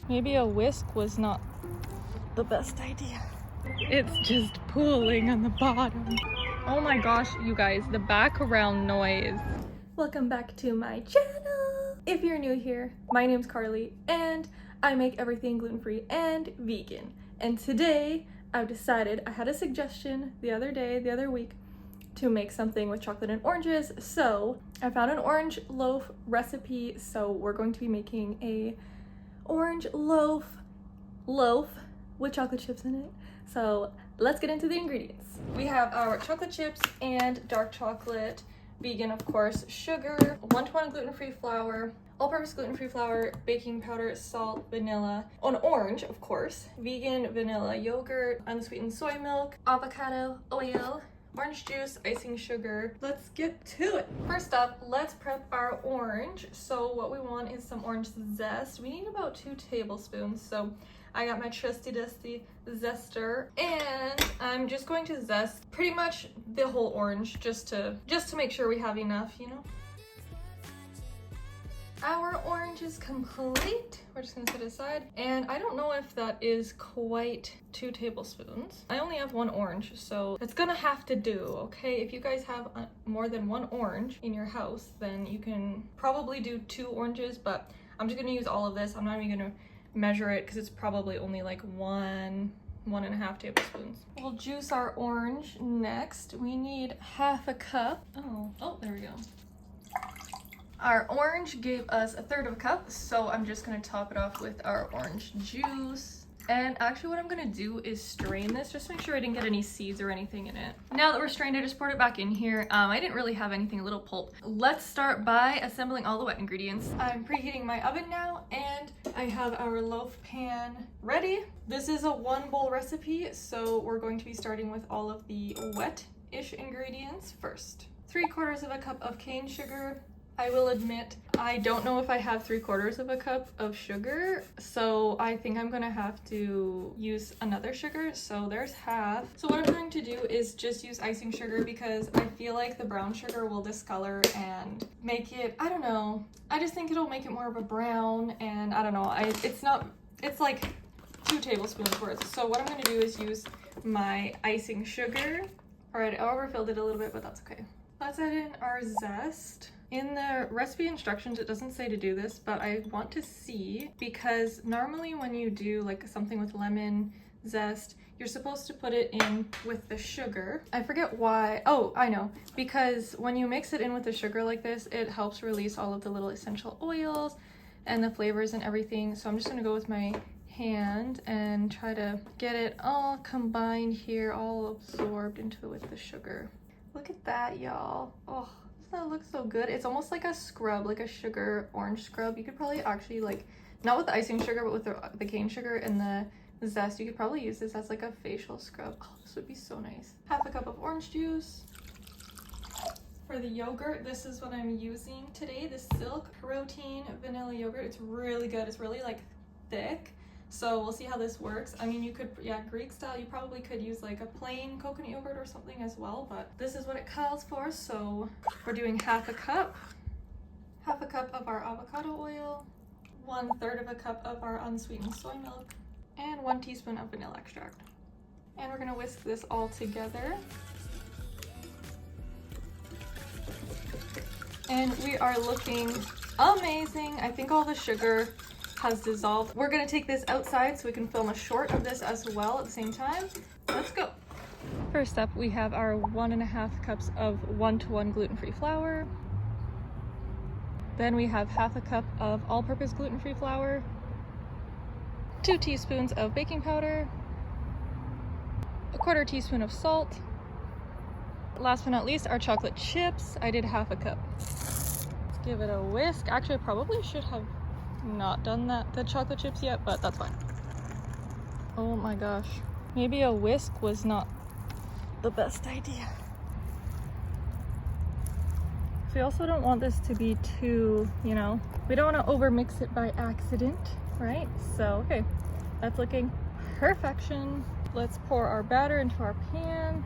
Maybe a whisk was not the best idea. It's just pooling on the bottom. Oh my gosh, you guys, the background noise. Welcome back to my channel. If you're new here, my name's Carly and I make everything gluten-free and vegan. And today I've decided, I had a suggestion the other week, to make something with chocolate and oranges. So I found an orange loaf recipe. So we're going to be making a orange loaf with chocolate chips in it. So let's get into the ingredients. We have our chocolate chips and dark chocolate, vegan of course, sugar, 1-to-1 gluten-free flour, all-purpose gluten-free flour, baking powder, salt, vanilla, an orange of course, vegan vanilla yogurt, unsweetened soy milk, avocado oil, orange juice, icing sugar. Let's get to it. First up, let's prep our orange. So what we want is some orange zest. We need about 2 tablespoons. So I got my trusty dusty zester and I'm just going to zest pretty much the whole orange just to make sure we have enough, you know. Our orange is complete. We're just gonna set it aside. And I don't know if that is quite 2 tablespoons. I only have 1 orange, so it's gonna have to do, okay? If you guys have more than 1 orange in your house, then you can probably do 2 oranges, but I'm just gonna use all of this. I'm not even gonna measure it because it's probably only like 1.5 tablespoons. We'll juice our orange next. We need half a cup. Oh, there we go. Our orange gave us 1/3 cup, so I'm just gonna top it off with our orange juice. And actually what I'm gonna do is strain this, just to make sure I didn't get any seeds or anything in it. Now that we're strained, I just poured it back in here. I didn't really have anything, a little pulp. Let's start by assembling all the wet ingredients. I'm preheating my oven now, and I have our loaf pan ready. This is a 1-bowl recipe, so we're going to be starting with all of the wet-ish ingredients first. 3/4 cup of cane sugar. I will admit, I don't know if I have 3/4 cup of sugar, so I think I'm gonna have to use another sugar, so there's half. So what I'm going to do is just use icing sugar because I feel like the brown sugar will discolor and make it, I don't know, I just think it'll make it more of a brown, and I don't know, it's like 2 tablespoons worth. So what I'm gonna do is use my icing sugar. All right, I overfilled it a little bit, but that's okay. Let's add in our zest. In the recipe instructions, it doesn't say to do this, but I want to see, because normally when you do like something with lemon zest, you're supposed to put it in with the sugar. I forget why. Oh, I know. Because when you mix it in with the sugar like this, it helps release all of the little essential oils and the flavors and everything. So I'm just gonna go with my hand and try to get it all combined here, all absorbed into with the sugar. Look at that, y'all. Oh. That looks so good. It's almost like a scrub, like a sugar orange scrub. You could probably actually, like, not with the icing sugar, but with the cane sugar and the zest, you could probably use this as like a facial scrub. Oh, this would be so nice. Half a cup of orange juice. For the yogurt, this is what I'm using today, the Silk Protein Vanilla Yogurt. It's really good. It's really like thick. So we'll see how this works. I mean, you could, yeah, Greek style, you probably could use like a plain coconut yogurt or something as well, but this is what it calls for. So we're doing half a cup of our avocado oil, 1/3 cup of our unsweetened soy milk, and 1 teaspoon of vanilla extract. And we're gonna whisk this all together. And we are looking amazing. I think all the sugar has dissolved. We're gonna take this outside so we can film a short of this as well at the same time. Let's go. First up, we have our 1.5 cups of 1-to-1 gluten-free flour. Then we have half a cup of all-purpose gluten-free flour, 2 teaspoons of baking powder, 1/4 teaspoon of salt. Last but not least, our chocolate chips. I did half a cup. Let's give it a whisk. Actually, I probably should have not done the chocolate chips yet, but that's fine. Oh my gosh, maybe a whisk was not the best idea. We also don't want this to be too, you know, we don't want to over mix it by accident, right? So okay, that's looking perfection. Let's pour our batter into our pan.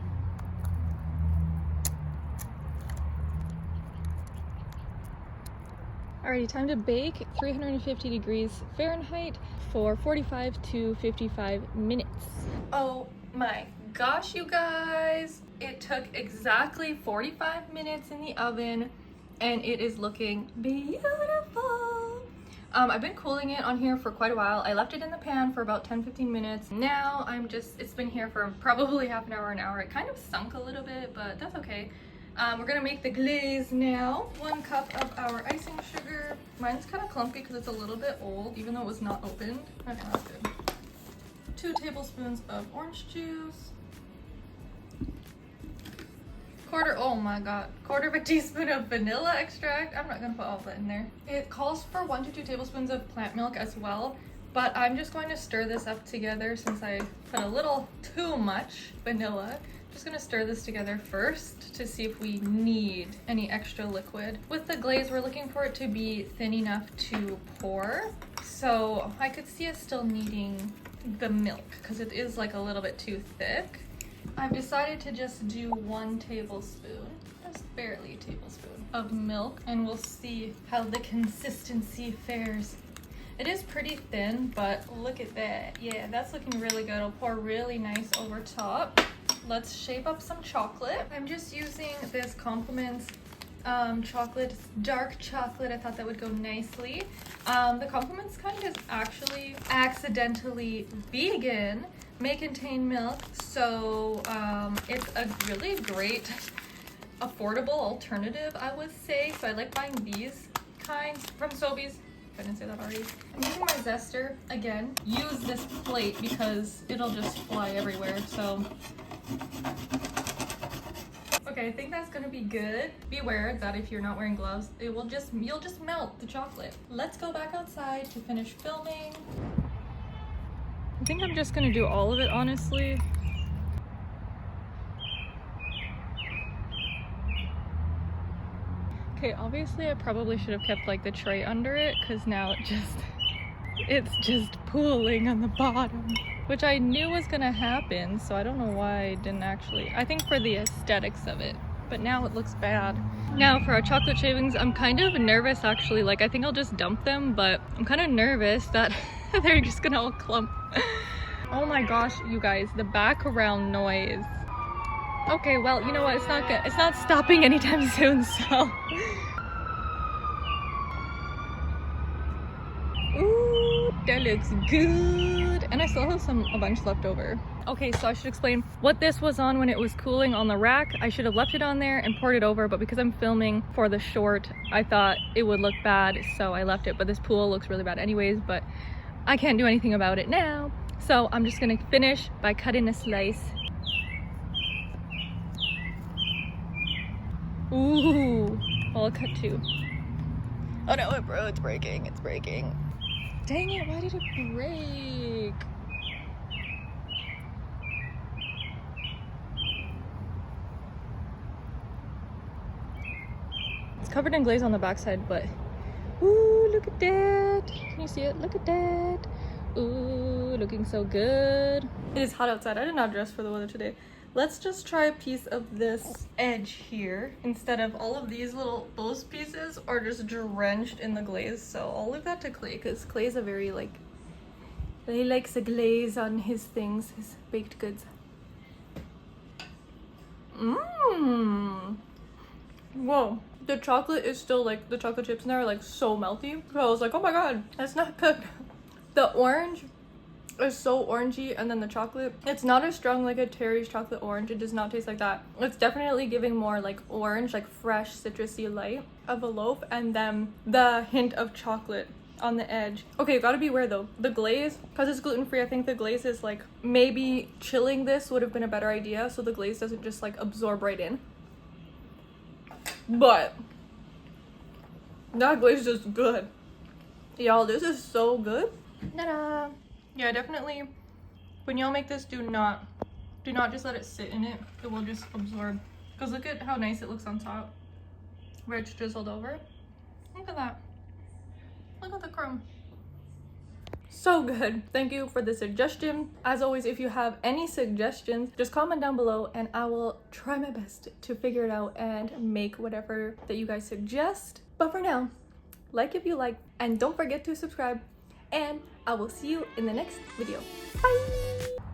Alrighty, time to bake 350 degrees Fahrenheit for 45 to 55 minutes. Oh my gosh, you guys. It took exactly 45 minutes in the oven and it is looking beautiful. I've been cooling it on here for quite a while. I left it in the pan for about 10-15 minutes. Now it's been here for probably half an hour. It kind of sunk a little bit, but that's okay. We're gonna make the glaze now. 1 cup of our icing sugar. Mine's kind of clumpy because it's a little bit old, even though it was not opened. Okay, that's good. 2 tablespoons of orange juice. Oh my god, quarter of a teaspoon of vanilla extract. I'm not gonna put all that in there. It calls for 1 to 2 tablespoons of plant milk as well, but I'm just going to stir this up together since I put a little too much vanilla. Just gonna stir this together first to see if we need any extra liquid. With the glaze, we're looking for it to be thin enough to pour. So I could see us still needing the milk because it is like a little bit too thick. I've decided to just do 1 tablespoon, just barely a tablespoon of milk, and we'll see how the consistency fares. It is pretty thin, but look at that. Yeah, that's looking really good. It'll pour really nice over top. Let's shape up some chocolate. I'm just using this Compliments chocolate, dark chocolate. I thought that would go nicely. The Compliments kind is actually accidentally vegan, may contain milk, so it's a really great affordable alternative, I would say. So I like buying these kinds from Sobeys. I didn't say that already. I'm using my zester again. Use this plate because it'll just fly everywhere. So okay, I think that's gonna be good. Beware that if you're not wearing gloves, you'll just melt the chocolate. Let's go back outside to finish filming. I think I'm just gonna do all of it, honestly. Okay, obviously I probably should have kept like the tray under it because now it's just pooling on the bottom, which I knew was gonna happen, so I don't know why I didn't actually. I think for the aesthetics of it, but now it looks bad. Now for our chocolate shavings, I'm kind of nervous actually. Like, I think I'll just dump them, but I'm kind of nervous that they're just gonna all clump. Oh my gosh, you guys, the background noise. Okay, well, you know what? It's not good. It's not stopping anytime soon, so. Ooh, that looks good. And I still have a bunch left over. Okay, so I should explain what this was on when it was cooling on the rack. I should have left it on there and poured it over, but because I'm filming for the short, I thought it would look bad, so I left it. But this pool looks really bad anyways, but I can't do anything about it now. So I'm just gonna finish by cutting a slice. Ooh, well, I'll cut 2. Oh no, it's breaking, it's breaking. Dang it, why did it break? It's covered in glaze on the backside, but ooh, look at that. Can you see it? Look at that. Ooh, looking so good. It is hot outside. I did not dress for the weather today. Let's just try a piece of this edge here instead of all of these those pieces are just drenched in the glaze. So I'll leave that to Clay because Clay's a very he likes a glaze on his things, his baked goods. Mmm. Whoa. The chocolate is still the chocolate chips in there are so melty. So I was like, oh my god, that's not cooked. The orange is so orangey, and then the chocolate, it's not as strong like a Terry's chocolate orange. It does not taste like that. It's definitely giving more orange, fresh citrusy light of a loaf, and then the hint of chocolate on the edge. Okay, you gotta beware though. The glaze, because it's gluten-free, I think the glaze is maybe chilling this would have been a better idea so the glaze doesn't just absorb right in. But that glaze is good. Y'all, this is so good. Ta-da! Yeah, definitely, when y'all make this, do not just let it sit in it. It will just absorb. Because look at how nice it looks on top. Where it's drizzled over. Look at that. Look at the crumb. So good. Thank you for the suggestion. As always, if you have any suggestions, just comment down below and I will try my best to figure it out and make whatever that you guys suggest. But for now, like if you like, and don't forget to subscribe. And I will see you in the next video. Bye!